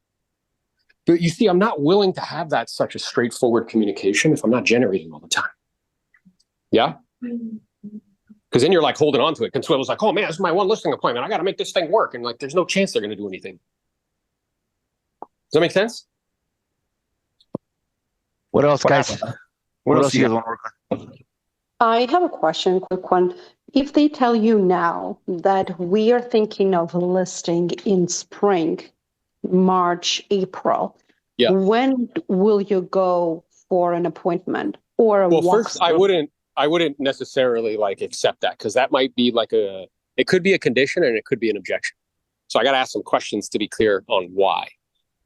But you see, I'm not willing to have that such a straightforward communication if I'm not generating all the time. Yeah? Because then you're like holding on to it. Consuelo's like, oh man, this is my one listing appointment. I got to make this thing work. And like, there's no chance they're going to do anything. Does that make sense? What else, guys? What else do you guys want to work on? I have a question, quick one. If they tell you now that we are thinking of listing in spring, March, April, Yeah. When will you go for an appointment or a Well, first, I walkthrough? wouldn't necessarily like accept that, because that might be like it could be a condition and it could be an objection. So I got to ask some questions to be clear on why.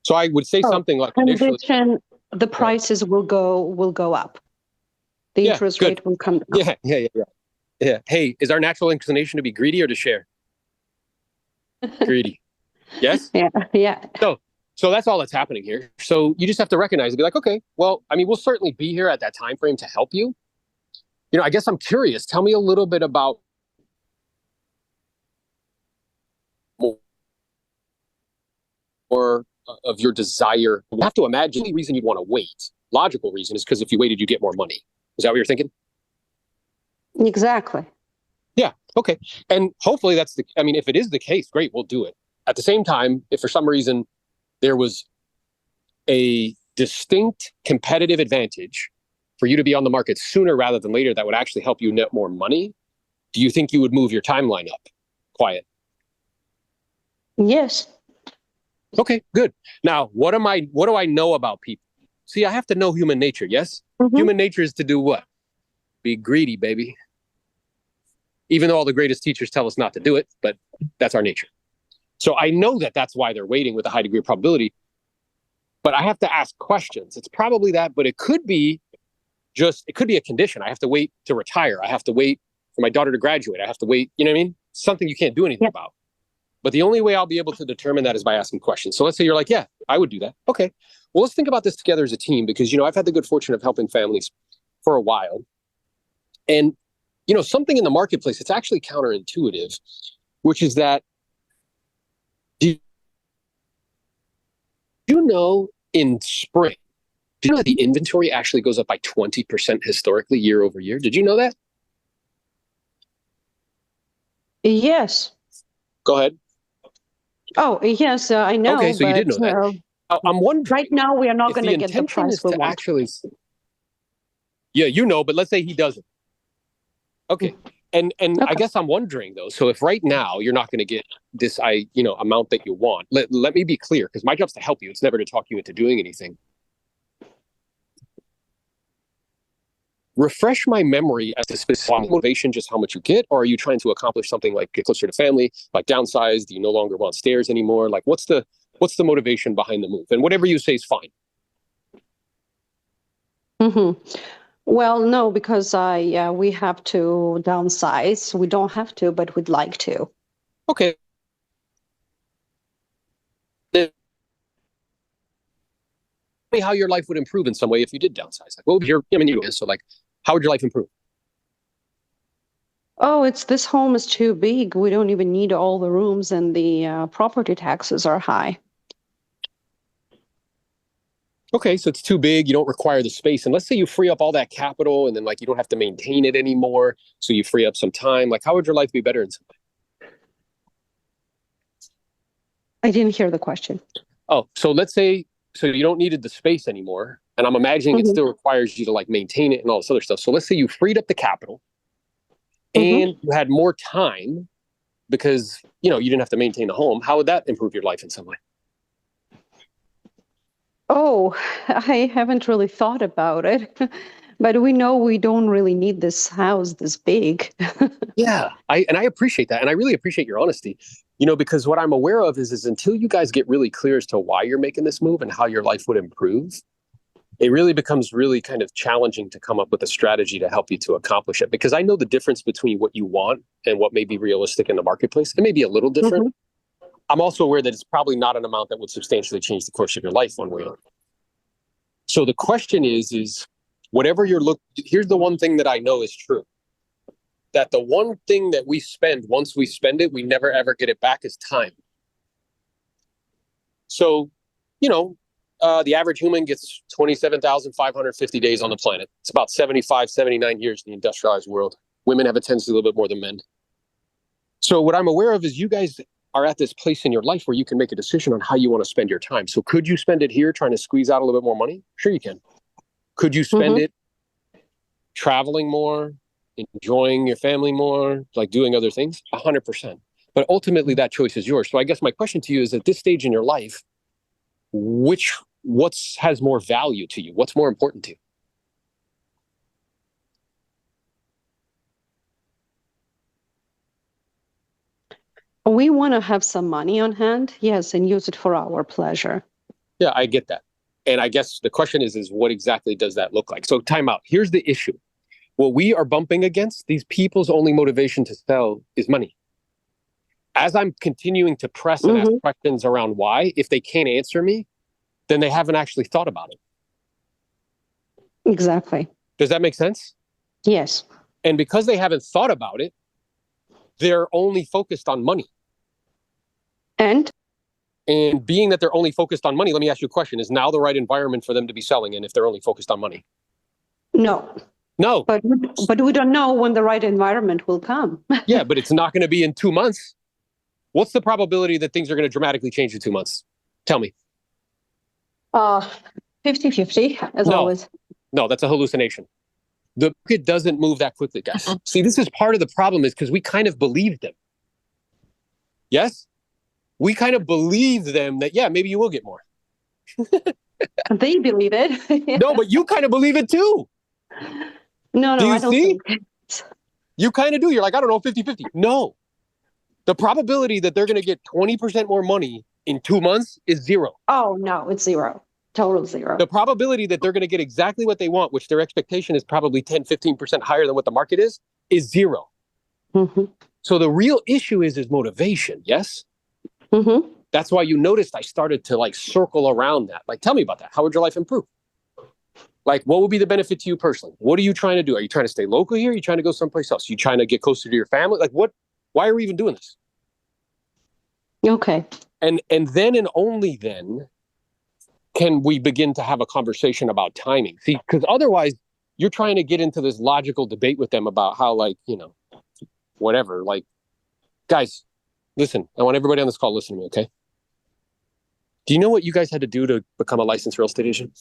So I would say something like initially, Condition, the prices will go up. The Yeah, interest good. rate will come down. yeah. Hey, is our natural inclination to be greedy or to share? Greedy. Yes? Yeah. So that's all that's happening here. So you just have to recognize and be like, okay, well, I mean, we'll certainly be here at that time frame to help you. You know, I guess I'm curious. Tell me a little bit about more of your desire. You have to imagine the reason you'd want to wait. Logical reason is because if you waited, you get more money. Is that what you're thinking? Exactly. Yeah. Okay. And hopefully if it is the case, great, we'll do it. At the same time, if for some reason there was a distinct competitive advantage for you to be on the market sooner rather than later that would actually help you net more money, do you think you would move your timeline up? Quiet. Yes. Okay, good. Now, what do I know about people? See, I have to know human nature, yes? Mhm. Human nature is to do what? Be greedy, baby. Even though all the greatest teachers tell us not to do it, but that's our nature. So I know that that's why they're waiting with a high degree of probability, but I have to ask questions. It's probably that, but it could be a condition. I have to wait to retire. I have to wait for my daughter to graduate. I have to wait, you know what I mean? Something you can't do anything about. But the only way I'll be able to determine that is by asking questions. So let's say you're like, yeah, I would do that. Okay. Well, let's think about this together as a team, because, I've had the good fortune of helping families for a while. And, something in the marketplace, it's actually counterintuitive, which is that, do you know in spring, do you know that the inventory actually goes up by 20% historically year over year? Did you know that? Yes. Go ahead. Oh, yes, I know. Okay, so you did know that. I'm wondering. Right now, we are not going to get the intention price is we to want. actually. Yeah, but let's say he doesn't. Okay. And Okay. I guess I'm wondering though. So if right now you're not going to get this, amount that you want, let me be clear, because my job's to help you. It's never to talk you into doing anything. Refresh my memory as to specific motivation, just how much you get, or are you trying to accomplish something like get closer to family, like downsize? Do you no longer want stairs anymore? Like what's the motivation behind the move? And whatever you say is fine. Mm-hmm. Well, no, because we have to downsize. We don't have to, but we'd like to. Okay. Tell me how your life would improve in some way if you did downsize. Like, what would how would your life improve? Oh, this home is too big. We don't even need all the rooms, and the property taxes are high. Okay, so it's too big. You don't require the space. And let's say you free up all that capital and then you don't have to maintain it anymore. So you free up some time. Like, how would your life be better in some way? I didn't hear the question. Oh, so let's say so you don't need the space anymore. And I'm imagining it still requires you to like maintain it and all this other stuff. So let's say you freed up the capital and you had more time because, you know, you didn't have to maintain the home. How would that improve your life in some way? Oh, I haven't really thought about it, but we know we don't really need this house this big. Yeah, I appreciate that. And I really appreciate your honesty, you know, because what I'm aware of is until you guys get really clear as to why you're making this move and how your life would improve, it really becomes really kind of challenging to come up with a strategy to help you to accomplish it. Because I know the difference between what you want and what may be realistic in the marketplace. It may be a little different. I'm also aware that it's probably not an amount that would substantially change the course of your life one way or another. So the question is whatever here's the one thing that I know is true. That the one thing that we spend, once we spend it, we never ever get it back is time. So, you know, the average human gets 27,550 days on the planet. It's about 75, 79 years in the industrialized world. Women have a tendency a little bit more than men. So what I'm aware of is you guys are at this place in your life where you can make a decision on how you want to spend your time. So could you spend it here trying to squeeze out a little bit more money? Sure you can. Could you spend it traveling more, enjoying your family more, like doing other things? 100%. But ultimately that choice is yours. So I guess my question to you is at this stage in your life, what has more value to you? What's more important to you? We want to have some money on hand, yes, and use it for our pleasure. Yeah, I get that. And I guess the question is what exactly does that look like? So time out. Here's the issue. What we are bumping against, these people's only motivation to sell is money. As I'm continuing to press and ask questions around why, if they can't answer me, then they haven't actually thought about it. Exactly. Does that make sense? Yes. And because they haven't thought about it, they're only focused on money. And being that they're only focused on money, let me ask you a question. Is now the right environment for them to be selling in if they're only focused on money? No. No. But we don't know when the right environment will come. Yeah, but it's not going to be in 2 months. What's the probability that things are going to dramatically change in 2 months? Tell me. 50-50, as always. No, that's a hallucination. The market doesn't move that quickly, guys. See, this is part of the problem is because we kind of believe them. Yes? We kind of believe them that, yeah, maybe you will get more. They believe it. No, but you kind of believe it too. No, Do you I don't see? think. You kind of do. You're like, I don't know, 50-50. No. The probability that they're going to get 20% more money in 2 months is zero. Oh, no, it's zero. Total zero. The probability that they're going to get exactly what they want, which their expectation is probably 10, 15% higher than what the market is zero. So the real issue is motivation, yes? That's why you noticed I started to like circle around that. Like, tell me about that. How would your life improve? Like, what would be the benefit to you personally? What are you trying to do? Are you trying to stay local here? Are you trying to go someplace else? Are you trying to get closer to your family? Like, what? Why are we even doing this? Okay. And then and only then can we begin to have a conversation about timing. See, because otherwise you're trying to get into this logical debate with them about how, like, you know, whatever. Like, guys, listen, I want everybody on this call listen to me, okay? Do you know what you guys had to do to become a licensed real estate agent?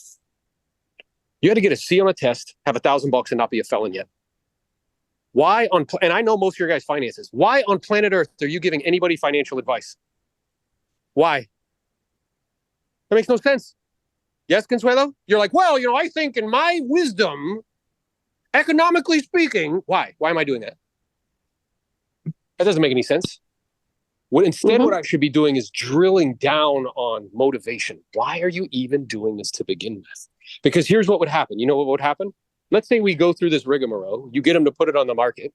You had to get a C on a test, have $1,000 and not be a felon yet. Why and I know most of your guys' finances. Why on planet Earth are you giving anybody financial advice? Why? That makes no sense. Yes, Consuelo? You're like, well, you know, I think in my wisdom, economically speaking, why? Why am I doing that? That doesn't make any sense. What I should be doing is drilling down on motivation. Why are you even doing this to begin with? Because here's what would happen. You know what would happen? Let's say we go through this rigmarole. You get them to put it on the market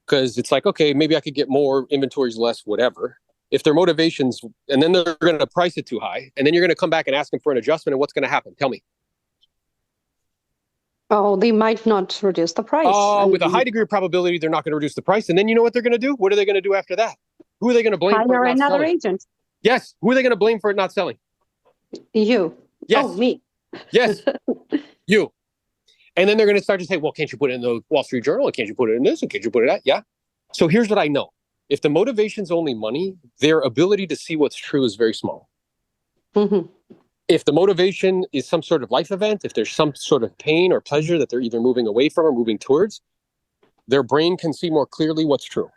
because it's like, okay, maybe I could get more, inventories less, whatever. If their motivations, and then they're going to price it too high, and then you're going to come back and ask them for an adjustment, and what's going to happen? Tell me. Oh, they might not reduce the price. With a high degree of probability, they're not going to reduce the price. And then you know what they're going to do? What are they going to do after that? Who are they going to blame for hire it not another selling? agent. Yes. Who are they going to blame for it not selling? You. Yes. Oh, me. Yes. You. And then they're going to start to say, well, can't you put it in the Wall Street Journal? And can't you put it in this? And can't you put it in that? Yeah. So here's what I know. If the motivation's only money, their ability to see what's true is very small. Mm-hmm. If the motivation is some sort of life event, if there's some sort of pain or pleasure that they're either moving away from or moving towards, their brain can see more clearly what's true.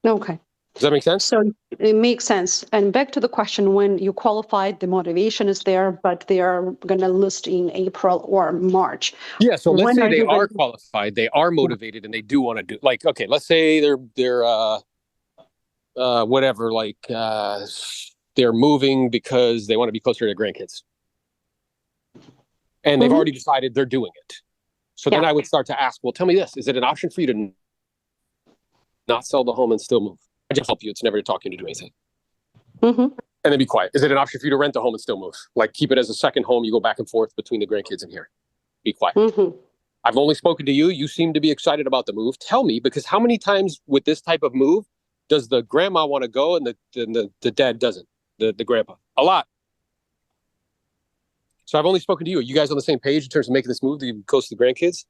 Okay. Does that make sense? So it makes sense. And back to the question, when you qualified, the motivation is there, but they are going to list in April or March. Yeah. So let's When say are they you are gonna- qualified, they are motivated, and they do want to do, like, okay, let's say they're whatever, like they're moving because they want to be closer to grandkids, and they've Mhm. already decided they're doing it. So then Yeah. I would start to ask, well, tell me this: is it an option for you to not sell the home and still move? I just help you. It's never to talk you to do anything. Mhm. And then be quiet. Is it an option for you to rent the home and still move? Like, keep it as a second home. You go back and forth between the grandkids and here. Be quiet. Mhm. I've only spoken to you. You seem to be excited about the move. Tell me, because how many times with this type of move does the grandma want to go and the dad doesn't? The grandpa. A lot. So I've only spoken to you. Are you guys on the same page in terms of making this move to be close to the grandkids?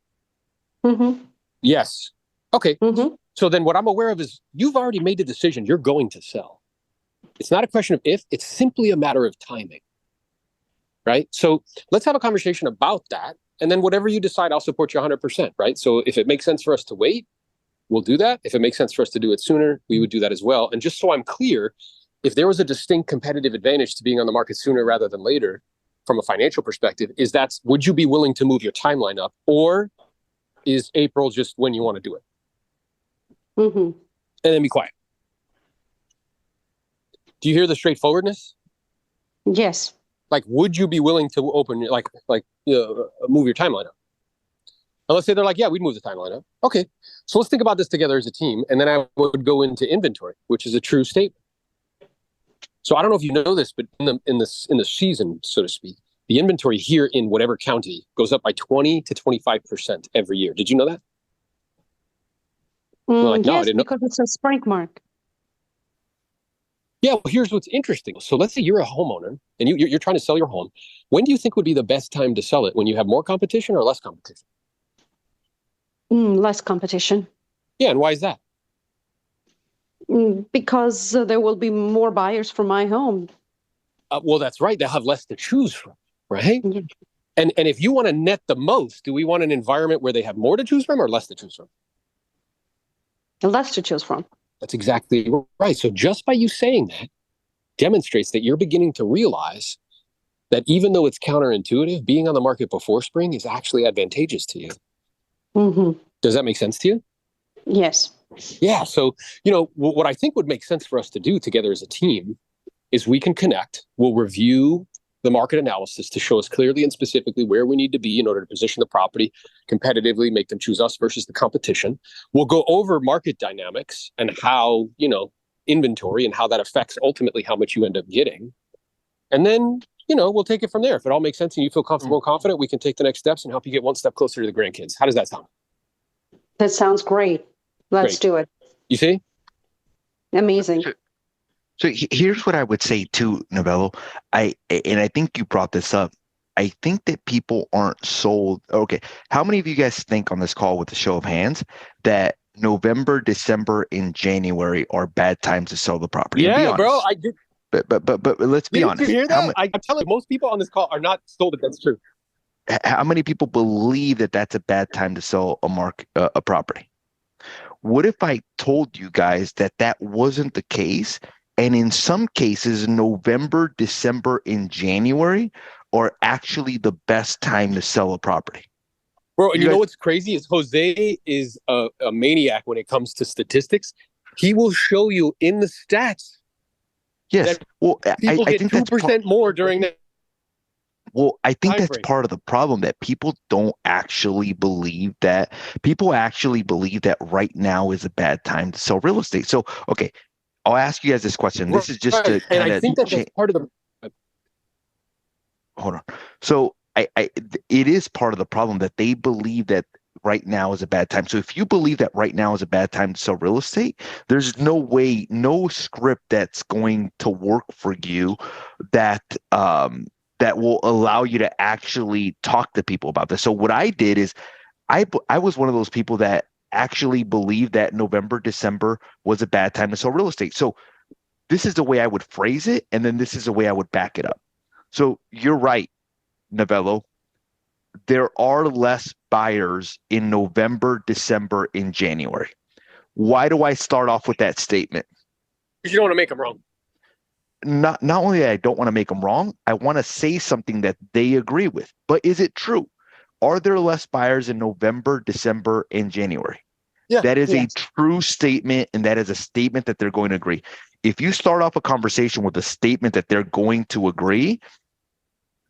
Mhm. Yes. Okay. Mhm. So then what I'm aware of is you've already made the decision you're going to sell. It's not a question of if, it's simply a matter of timing. Right? So let's have a conversation about that. And then whatever you decide, I'll support you 100%. Right? So if it makes sense for us to wait, we'll do that. If it makes sense for us to do it sooner, we would do that as well. And just so I'm clear, if there was a distinct competitive advantage to being on the market sooner rather than later, from a financial perspective, would you be willing to move your timeline up, or is April just when you want to do it? Mhm. And then be quiet. Do you hear the straightforwardness? Yes. Like, would you be willing to open move your timeline up? And let's say they're like, yeah, we'd move the timeline up. Okay, so let's think about this together as a team, and then I would go into inventory, which is a true statement. So I don't know if you know this, but in the season, so to speak, the inventory here in whatever county goes up by 20 to 25% every year. Did you know that? Like, no, I Yes, didn't know. because it's a spring mark. Yeah, well, here's what's interesting. So let's say you're a homeowner and you're trying to sell your home. When do you think would be the best time to sell it? When you have more competition or less competition? Less competition. Yeah, and why is that? Because there will be more buyers for my home. Well, that's right. They'll have less to choose from, right? Yeah. And if you want to net the most, do we want an environment where they have more to choose from or less to choose from? Less to choose from. That's exactly right. So just by you saying that demonstrates that you're beginning to realize that even though it's counterintuitive, being on the market before spring is actually advantageous to you. Mm-hmm. Does that make sense to you? Yes. Yeah. So, what I think would make sense for us to do together as a team is we can connect. We'll review the market analysis to show us clearly and specifically where we need to be in order to position the property competitively, make them choose us versus the competition. We'll go over market dynamics and how, inventory and how that affects ultimately how much you end up getting. And then, we'll take it from there. If it all makes sense and you feel comfortable and confident, we can take the next steps and help you get one step closer to the grandkids. How does that sound? That sounds great. Let's do it. You see? Amazing. So here's what I would say too, Novello. I think you brought this up. I think that people aren't sold. Okay, how many of you guys think on this call, with a show of hands, that November, December, and January are bad times to sell the property? Yeah, bro. I did. But let's be honest. Did you hear that? I'm telling you, most people on this call are not sold that that's true. How many people believe that that's a bad time to sell a property? What if I told you guys that that wasn't the case? And in some cases, November, December, and January are actually the best time to sell a property. Bro, and you know what's crazy is Jose is a maniac when it comes to statistics. He will show you in the stats. Yes. Well, people I get think 2% more during that. Well, I think that's frame. part of the problem, that people don't actually believe that. People actually believe that right now is a bad time to sell real estate. So, okay, I'll ask you guys this question. This is just to and I think that's part of the. Hold on. So it is part of the problem that they believe that right now is a bad time. So if you believe that right now is a bad time to sell real estate, there's no way, no script that's going to work for you that that will allow you to actually talk to people about this. So what I did is I was one of those people that actually believed that November, December was a bad time to sell real estate. So this is the way I would phrase it, and then this is the way I would back it up. So you're right, Novello. There are less buyers in November, December, and January. Why do I start off with that statement? Because you don't want to make them wrong. Not only I don't want to make them wrong, I want to say something that they agree with. But is it true? Are there less buyers in November, December, and January? Yeah. That is Yes. a true statement, and that is a statement that they're going to agree. If you start off a conversation with a statement that they're going to agree,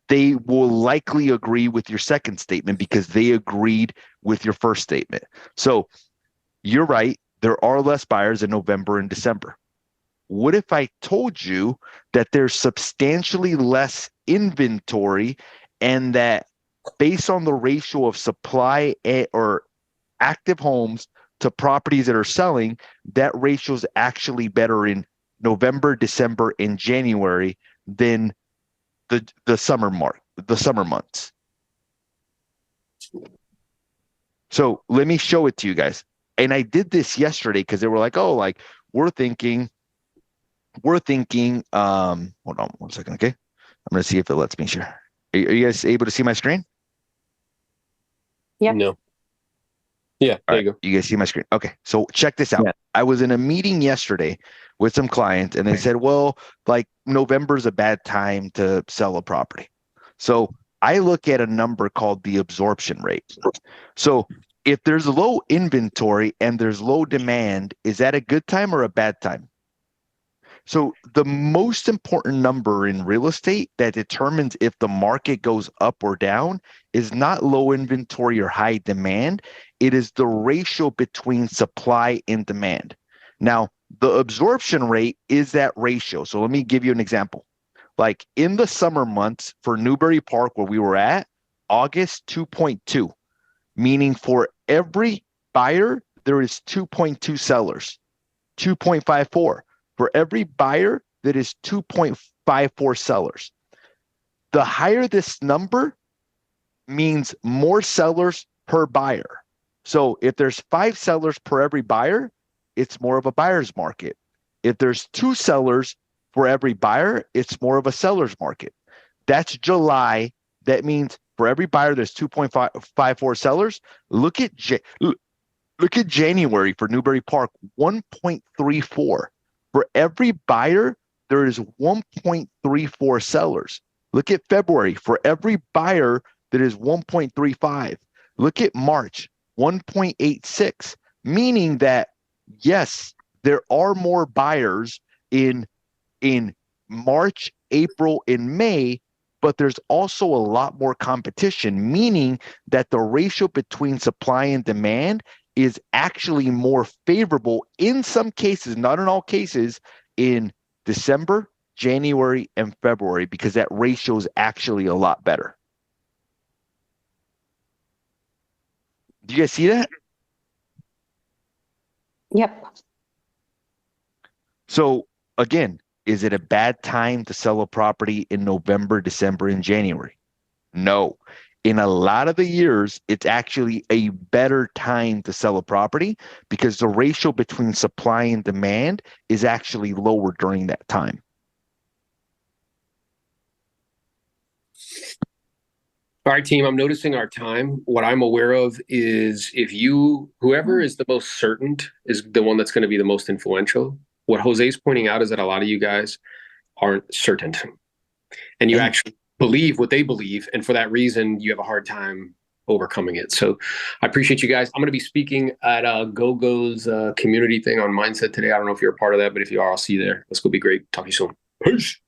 they will likely agree with your second statement because they agreed with your first statement. So you're right. There are less buyers in November and December. What if I told you that there's substantially less inventory and that based on the ratio of supply or active homes to properties that are selling, that ratio is actually better in November, December, and January than the summer months. So let me show it to you guys. And I did this yesterday because they were like, oh, like we're thinking, hold on one second, okay? I'm gonna see if it lets me share. Are you guys able to see my screen? Yep. No. Yeah, there you go. You guys see my screen? Okay, so check this out. Yeah. I was in a meeting yesterday with some clients, and they said, well, like November's a bad time to sell a property. So I look at a number called the absorption rate. So if there's low inventory and there's low demand, is that a good time or a bad time? So the most important number in real estate that determines if the market goes up or down is not low inventory or high demand. It is the ratio between supply and demand. Now, the absorption rate is that ratio. So let me give you an example. Like in the summer months for Newbury Park, where we were at, August 2.2, meaning for every buyer, there is 2.2 sellers, 2.54. For every buyer, that is 2.54 sellers. The higher this number means more sellers per buyer. So if there's 5 sellers per every buyer, it's more of a buyer's market. If there's 2 sellers for every buyer, it's more of a seller's market. That's July. That means for every buyer, there's 2.54 sellers. Look at January for Newbury Park, 1.34. For every buyer, there is 1.34 sellers. Look at February. For every buyer, there is 1.35. Look at March, 1.86, meaning that, yes, there are more buyers in March, April, and May, but there's also a lot more competition, meaning that the ratio between supply and demand is actually more favorable in some cases, not in all cases, in December, January, and February, because that ratio is actually a lot better. Do you guys see that? Yep. So again, is it a bad time to sell a property in November, December, and January? No. In a lot of the years, it's actually a better time to sell a property because the ratio between supply and demand is actually lower during that time. All right, team, I'm noticing our time. What I'm aware of is whoever is the most certain is the one that's going to be the most influential. What Jose's pointing out is that a lot of you guys aren't certain. And you actually believe what they believe. And for that reason, you have a hard time overcoming it. So I appreciate you guys. I'm going to be speaking at GoGo's community thing on mindset today. I don't know if you're a part of that, but if you are, I'll see you there. That's going to be great. Talk to you soon. Peace.